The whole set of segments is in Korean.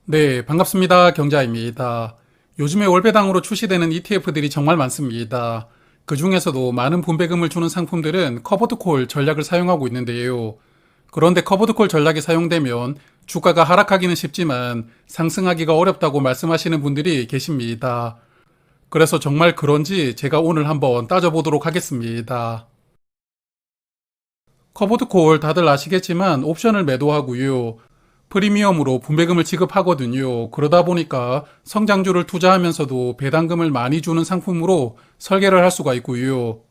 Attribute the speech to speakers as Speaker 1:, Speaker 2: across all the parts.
Speaker 1: 네, 반갑습니다. 경자입니다. 요즘에 월배당으로 출시되는 ETF들이 정말 많습니다. 그 중에서도 많은 분배금을 주는 상품들은 커버드콜 전략을 사용하고 있는데요. 그런데 커버드콜 전략이 사용되면 주가가 하락하기는 쉽지만 상승하기가 어렵다고 말씀하시는 분들이 계십니다. 그래서 정말 그런지 제가 오늘 한번 따져보도록 하겠습니다. 커버드콜 다들 아시겠지만 옵션을 매도하고요. 프리미엄으로 분배금을 지급하거든요. 그러다 보니까 성장주를 투자하면서도 배당금을 많이 주는 상품으로 설계를 할 수가 있고요.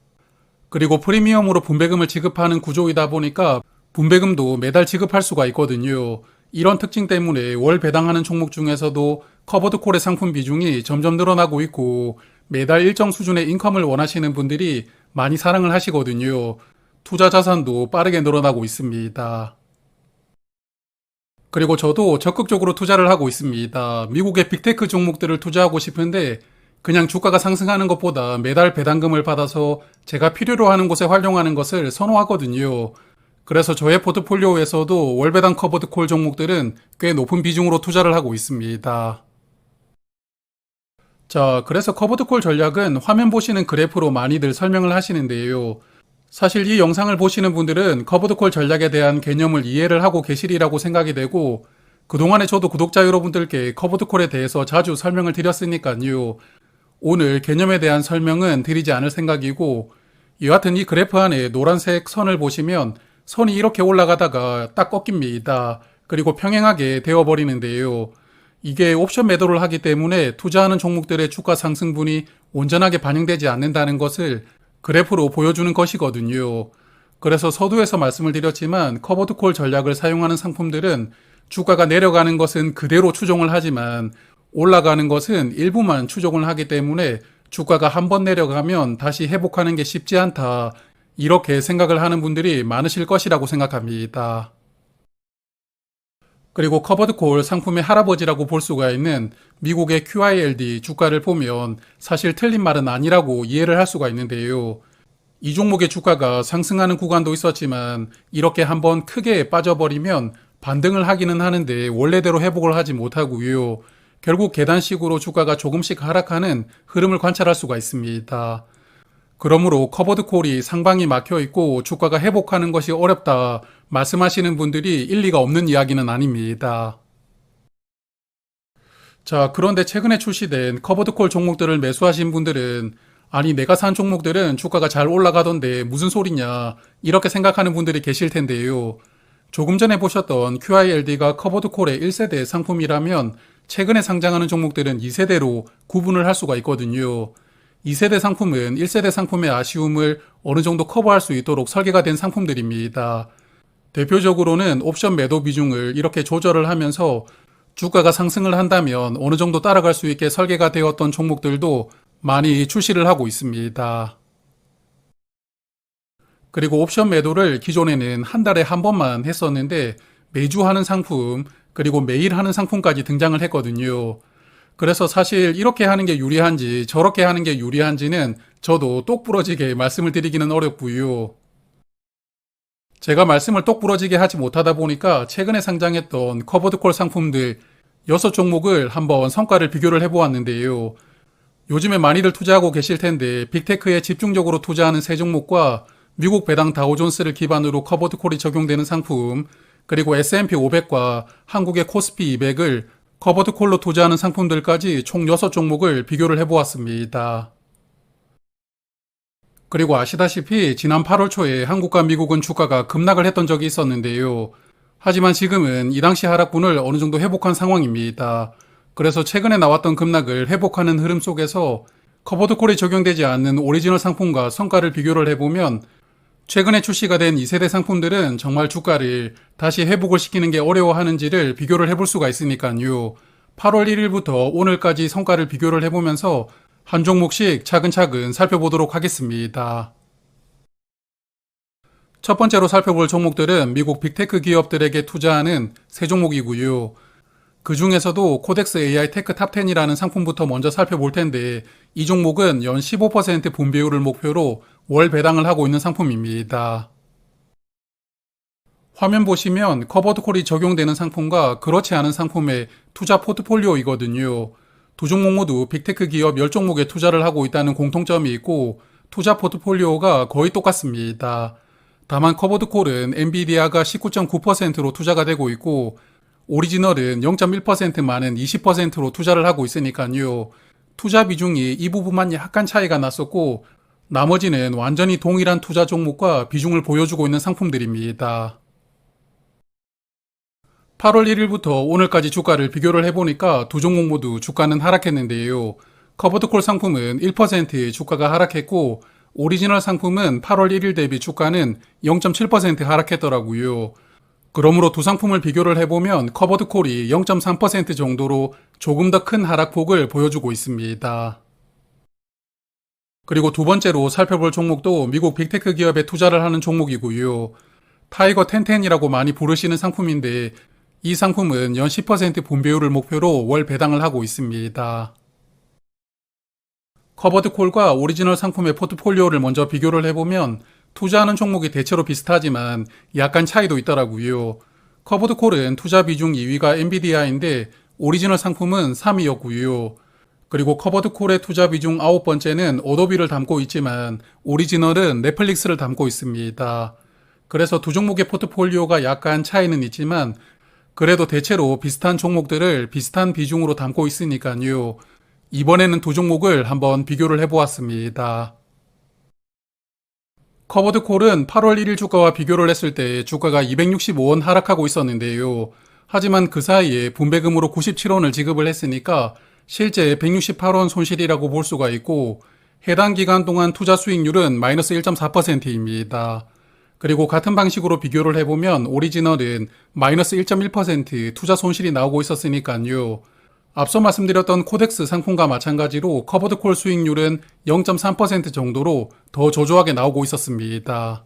Speaker 1: 그리고 프리미엄으로 분배금을 지급하는 구조이다 보니까 분배금도 매달 지급할 수가 있거든요. 이런 특징 때문에 월 배당하는 종목 중에서도 커버드 콜의 상품 비중이 점점 늘어나고 있고 매달 일정 수준의 인컴을 원하시는 분들이 많이 사랑을 하시거든요. 투자 자산도 빠르게 늘어나고 있습니다. 그리고 저도 적극적으로 투자를 하고 있습니다. 미국의 빅테크 종목들을 투자하고 싶은데 그냥 주가가 상승하는 것보다 매달 배당금을 받아서 제가 필요로 하는 곳에 활용하는 것을 선호하거든요. 그래서 저의 포트폴리오에서도 월배당 커버드 콜 종목들은 꽤 높은 비중으로 투자를 하고 있습니다. 자, 그래서 커버드 콜 전략은 화면 보시는 그래프로 많이들 설명을 하시는데요. 사실 이 영상을 보시는 분들은 커버드콜 전략에 대한 개념을 이해를 하고 계시리라고 생각이 되고 그동안에 저도 구독자 여러분들께 커버드콜에 대해서 자주 설명을 드렸으니까요. 오늘 개념에 대한 설명은 드리지 않을 생각이고 여하튼 이 그래프 안에 노란색 선을 보시면 선이 이렇게 올라가다가 딱 꺾입니다. 그리고 평행하게 되어버리는데요. 이게 옵션 매도를 하기 때문에 투자하는 종목들의 주가 상승분이 온전하게 반영되지 않는다는 것을 그래프로 보여주는 것이거든요. 그래서 서두에서 말씀을 드렸지만 커버드콜 전략을 사용하는 상품들은 주가가 내려가는 것은 그대로 추종을 하지만 올라가는 것은 일부만 추종을 하기 때문에 주가가 한번 내려가면 다시 회복하는 게 쉽지 않다. 이렇게 생각을 하는 분들이 많으실 것이라고 생각합니다. 그리고 커버드콜 상품의 할아버지라고 볼 수가 있는 미국의 QILD 주가를 보면 사실 틀린 말은 아니라고 이해를 할 수가 있는데요. 이 종목의 주가가 상승하는 구간도 있었지만 이렇게 한번 크게 빠져버리면 반등을 하기는 하는데 원래대로 회복을 하지 못하고요. 결국 계단식으로 주가가 조금씩 하락하는 흐름을 관찰할 수가 있습니다. 그러므로 커버드콜이 상방이 막혀 있고 주가가 회복하는 것이 어렵다 말씀하시는 분들이 일리가 없는 이야기는 아닙니다. 자, 그런데 최근에 출시된 커버드콜 종목들을 매수하신 분들은 아니 내가 산 종목들은 주가가 잘 올라가던데 무슨 소리냐 이렇게 생각하는 분들이 계실 텐데요. 조금 전에 보셨던 QILD가 커버드콜의 1세대 상품이라면 최근에 상장하는 종목들은 2세대로 구분을 할 수가 있거든요. 2세대 상품은 1세대 상품의 아쉬움을 어느 정도 커버할 수 있도록 설계가 된 상품들입니다. 대표적으로는 옵션 매도 비중을 이렇게 조절을 하면서 주가가 상승을 한다면 어느 정도 따라갈 수 있게 설계가 되었던 종목들도 많이 출시를 하고 있습니다. 그리고 옵션 매도를 기존에는 한 달에 한 번만 했었는데 매주 하는 상품, 그리고 매일 하는 상품까지 등장을 했거든요. 그래서 사실 이렇게 하는 게 유리한지 저렇게 하는 게 유리한지는 저도 똑부러지게 말씀을 드리기는 어렵고요. 제가 말씀을 똑부러지게 하지 못하다 보니까 최근에 상장했던 커버드콜 상품들 6종목을 한번 성과를 비교를 해보았는데요. 요즘에 많이들 투자하고 계실 텐데 빅테크에 집중적으로 투자하는 세 종목과 미국 배당 다우존스를 기반으로 커버드콜이 적용되는 상품, 그리고 S&P 500과 한국의 코스피 200을 커버드콜로 투자하는 상품들까지 총 6종목을 비교를 해보았습니다. 그리고 아시다시피 지난 8월 초에 한국과 미국은 주가가 급락을 했던 적이 있었는데요. 하지만 지금은 이 당시 하락분을 어느 정도 회복한 상황입니다. 그래서 최근에 나왔던 급락을 회복하는 흐름 속에서 커버드콜이 적용되지 않는 오리지널 상품과 성과를 비교를 해보면 최근에 출시가 된 2세대 상품들은 정말 주가를 다시 회복을 시키는 게 어려워하는지를 비교를 해볼 수가 있으니까요. 8월 1일부터 오늘까지 성과를 비교를 해보면서 한 종목씩 차근차근 살펴보도록 하겠습니다. 첫 번째로 살펴볼 종목들은 미국 빅테크 기업들에게 투자하는 세 종목이고요. 그 중에서도 코덱스 AI 테크 탑10이라는 상품부터 먼저 살펴볼 텐데 이 종목은 연 15% 분배율을 목표로 월 배당을 하고 있는 상품입니다. 화면 보시면 커버드콜이 적용되는 상품과 그렇지 않은 상품의 투자 포트폴리오이거든요. 두 종목 모두 빅테크 기업 10종목에 투자를 하고 있다는 공통점이 있고 투자 포트폴리오가 거의 똑같습니다. 다만 커버드콜은 엔비디아가 19.9%로 투자가 되고 있고 오리지널은 0.1% 많은 20%로 투자를 하고 있으니까요. 투자 비중이 이 부분만 약간 차이가 났었고 나머지는 완전히 동일한 투자 종목과 비중을 보여주고 있는 상품들입니다. 8월 1일부터 오늘까지 주가를 비교를 해보니까 두 종목 모두 주가는 하락했는데요. 커버드콜 상품은 1% 주가가 하락했고 오리지널 상품은 8월 1일 대비 주가는 0.7% 하락했더라고요. 그러므로 두 상품을 비교를 해보면 커버드콜이 0.3% 정도로 조금 더 큰 하락폭을 보여주고 있습니다. 그리고 두 번째로 살펴볼 종목도 미국 빅테크 기업에 투자를 하는 종목이고요. 타이거 텐텐이라고 많이 부르시는 상품인데 이 상품은 연 10% 분배율을 목표로 월 배당을 하고 있습니다. 커버드콜과 오리지널 상품의 포트폴리오를 먼저 비교를 해보면 투자하는 종목이 대체로 비슷하지만 약간 차이도 있더라고요. 커버드콜은 투자 비중 2위가 엔비디아인데 오리지널 상품은 3위였고요. 그리고 커버드콜의 투자 비중 9번째는 어도비를 담고 있지만 오리지널은 넷플릭스를 담고 있습니다. 그래서 두 종목의 포트폴리오가 약간 차이는 있지만 그래도 대체로 비슷한 종목들을 비슷한 비중으로 담고 있으니까요. 이번에는 두 종목을 한번 비교를 해보았습니다. 커버드콜은 8월 1일 주가와 비교를 했을 때 주가가 265원 하락하고 있었는데요. 하지만 그 사이에 분배금으로 97원을 지급을 했으니까 실제 168원 손실이라고 볼 수가 있고 해당 기간 동안 투자 수익률은 마이너스 1.4%입니다. 그리고 같은 방식으로 비교를 해보면 오리지널은 마이너스 1.1% 투자 손실이 나오고 있었으니까요. 앞서 말씀드렸던 코덱스 상품과 마찬가지로 커버드콜 수익률은 0.3% 정도로 더 저조하게 나오고 있었습니다.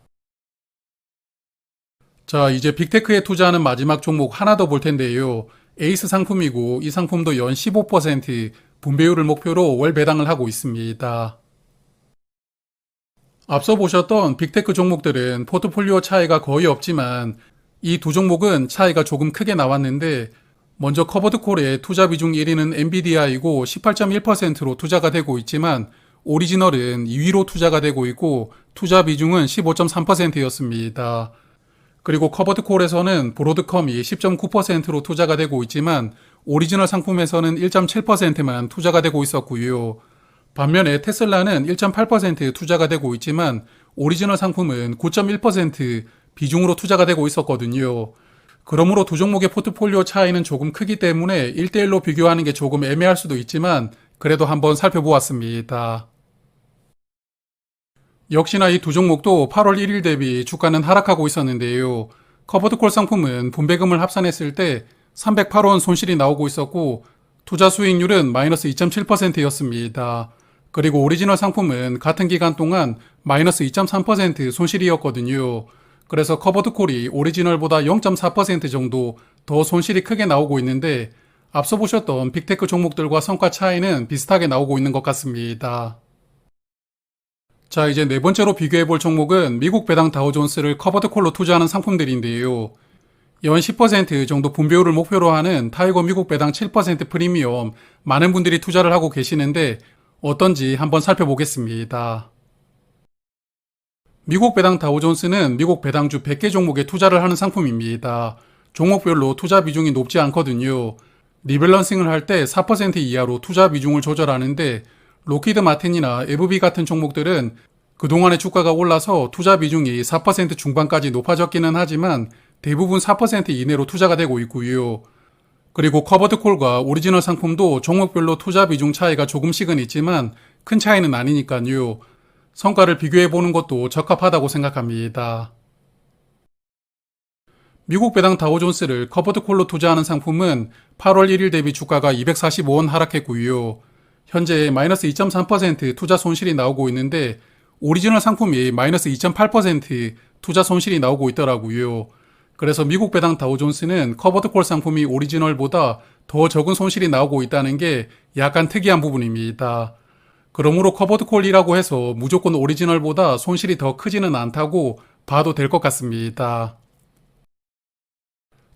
Speaker 1: 자, 이제 빅테크에 투자하는 마지막 종목 하나 더 볼 텐데요. 에이스 상품이고 이 상품도 연 15% 분배율을 목표로 월 배당을 하고 있습니다. 앞서 보셨던 빅테크 종목들은 포트폴리오 차이가 거의 없지만 이 두 종목은 차이가 조금 크게 나왔는데 먼저 커버드콜의 투자 비중 1위는 엔비디아이고 18.1%로 투자가 되고 있지만 오리지널은 2위로 투자가 되고 있고 투자 비중은 15.3%였습니다. 그리고 커버드콜에서는 브로드컴이 10.9%로 투자가 되고 있지만 오리지널 상품에서는 1.7%만 투자가 되고 있었고요. 반면에 테슬라는 1.8% 투자가 되고 있지만 오리지널 상품은 9.1% 비중으로 투자가 되고 있었거든요. 그러므로 두 종목의 포트폴리오 차이는 조금 크기 때문에 1대1로 비교하는 게 조금 애매할 수도 있지만 그래도 한번 살펴보았습니다. 역시나 이 두 종목도 8월 1일 대비 주가는 하락하고 있었는데요. 커버드콜 상품은 분배금을 합산했을 때 308원 손실이 나오고 있었고 투자 수익률은 마이너스 2.7%였습니다. 그리고 오리지널 상품은 같은 기간 동안 마이너스 2.3% 손실이었거든요. 그래서 커버드콜이 오리지널보다 0.4% 정도 더 손실이 크게 나오고 있는데 앞서 보셨던 빅테크 종목들과 성과 차이는 비슷하게 나오고 있는 것 같습니다. 자, 이제 네 번째로 비교해 볼 종목은 미국 배당 다우존스를 커버드콜로 투자하는 상품들인데요. 연 10% 정도 분배율을 목표로 하는 타이거 미국 배당 7% 프리미엄 많은 분들이 투자를 하고 계시는데 어떤지 한번 살펴보겠습니다. 미국 배당 다우존스는 미국 배당주 100개 종목에 투자를 하는 상품입니다. 종목별로 투자 비중이 높지 않거든요. 리밸런싱을 할 때 4% 이하로 투자 비중을 조절하는데 로키드 마틴이나 FB 같은 종목들은 그동안의 주가가 올라서 투자 비중이 4% 중반까지 높아졌기는 하지만 대부분 4% 이내로 투자가 되고 있고요. 그리고 커버드콜과 오리지널 상품도 종목별로 투자 비중 차이가 조금씩은 있지만 큰 차이는 아니니까요. 성과를 비교해 보는 것도 적합하다고 생각합니다. 미국 배당 다우존스를 커버드콜로 투자하는 상품은 8월 1일 대비 주가가 245원 하락했고요. 현재 마이너스 2.3% 투자 손실이 나오고 있는데 오리지널 상품이 마이너스 2.8% 투자 손실이 나오고 있더라고요. 그래서 미국 배당 다우존스는 커버드콜 상품이 오리지널보다 더 적은 손실이 나오고 있다는 게 약간 특이한 부분입니다. 그러므로 커버드콜이라고 해서 무조건 오리지널보다 손실이 더 크지는 않다고 봐도 될 것 같습니다.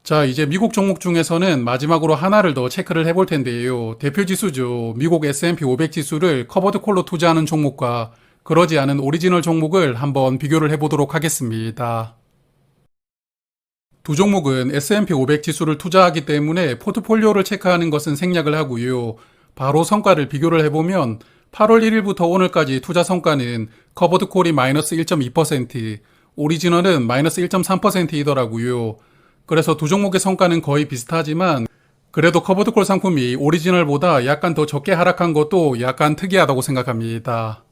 Speaker 1: 자, 이제 미국 종목 중에서는 마지막으로 하나를 더 체크를 해볼 텐데요. 대표 지수죠. 미국 S&P 500 지수를 커버드 콜로 투자하는 종목과 그러지 않은 오리지널 종목을 한번 비교를 해보도록 하겠습니다. 두 종목은 S&P 500 지수를 투자하기 때문에 포트폴리오를 체크하는 것은 생략을 하고요. 바로 성과를 비교를 해보면 8월 1일부터 오늘까지 투자 성과는 커버드 콜이 마이너스 1.2%, 오리지널은 마이너스 1.3%이더라고요. 그래서 두 종목의 성과는 거의 비슷하지만 그래도 커버드 콜 상품이 오리지널보다 약간 더 적게 하락한 것도 약간 특이하다고 생각합니다.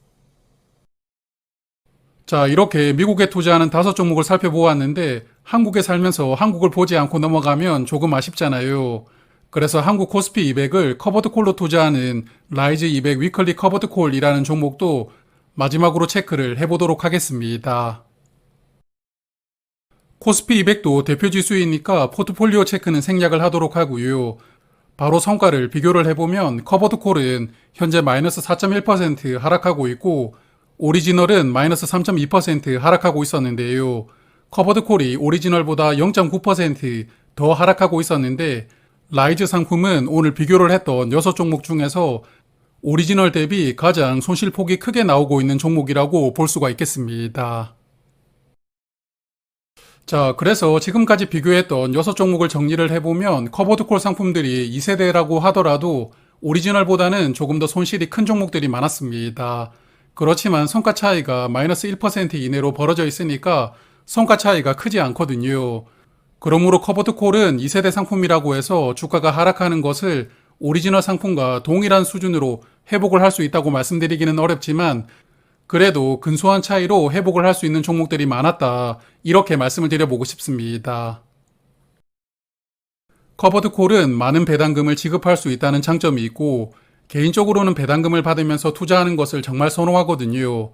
Speaker 1: 자, 이렇게 미국에 투자하는 5종목을 살펴보았는데 한국에 살면서 한국을 보지 않고 넘어가면 조금 아쉽잖아요. 그래서 한국 코스피 200을 커버드 콜로 투자하는 라이즈 200 위클리 커버드 콜이라는 종목도 마지막으로 체크를 해보도록 하겠습니다. 코스피 200도 대표 지수이니까 포트폴리오 체크는 생략을 하도록 하고요. 바로 성과를 비교를 해보면 커버드 콜은 현재 마이너스 4.1% 하락하고 있고 오리지널은 마이너스 3.2% 하락하고 있었는데요. 커버드 콜이 오리지널보다 0.9% 더 하락하고 있었는데 라이즈 상품은 오늘 비교를 했던 6종목 중에서 오리지널 대비 가장 손실폭이 크게 나오고 있는 종목이라고 볼 수가 있겠습니다. 자, 그래서 지금까지 비교했던 6종목을 정리를 해보면 커버드 콜 상품들이 2세대라고 하더라도 오리지널보다는 조금 더 손실이 큰 종목들이 많았습니다. 그렇지만 성과 차이가 마이너스 1% 이내로 벌어져 있으니까 성과 차이가 크지 않거든요. 그러므로 커버드 콜은 2세대 상품이라고 해서 주가가 하락하는 것을 오리지널 상품과 동일한 수준으로 회복을 할 수 있다고 말씀드리기는 어렵지만 그래도 근소한 차이로 회복을 할 수 있는 종목들이 많았다. 이렇게 말씀을 드려보고 싶습니다. 커버드 콜은 많은 배당금을 지급할 수 있다는 장점이 있고 개인적으로는 배당금을 받으면서 투자하는 것을 정말 선호하거든요.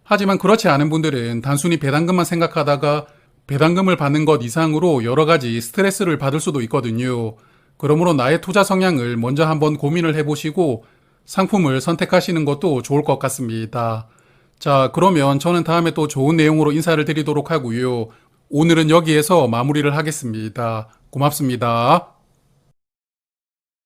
Speaker 1: 하지만 그렇지 않은 분들은 단순히 배당금만 생각하다가 배당금을 받는 것 이상으로 여러 가지 스트레스를 받을 수도 있거든요. 그러므로 나의 투자 성향을 먼저 한번 고민을 해보시고 상품을 선택하시는 것도 좋을 것 같습니다. 자, 그러면 저는 다음에 또 좋은 내용으로 인사를 드리도록 하고요. 오늘은 여기에서 마무리를 하겠습니다. 고맙습니다.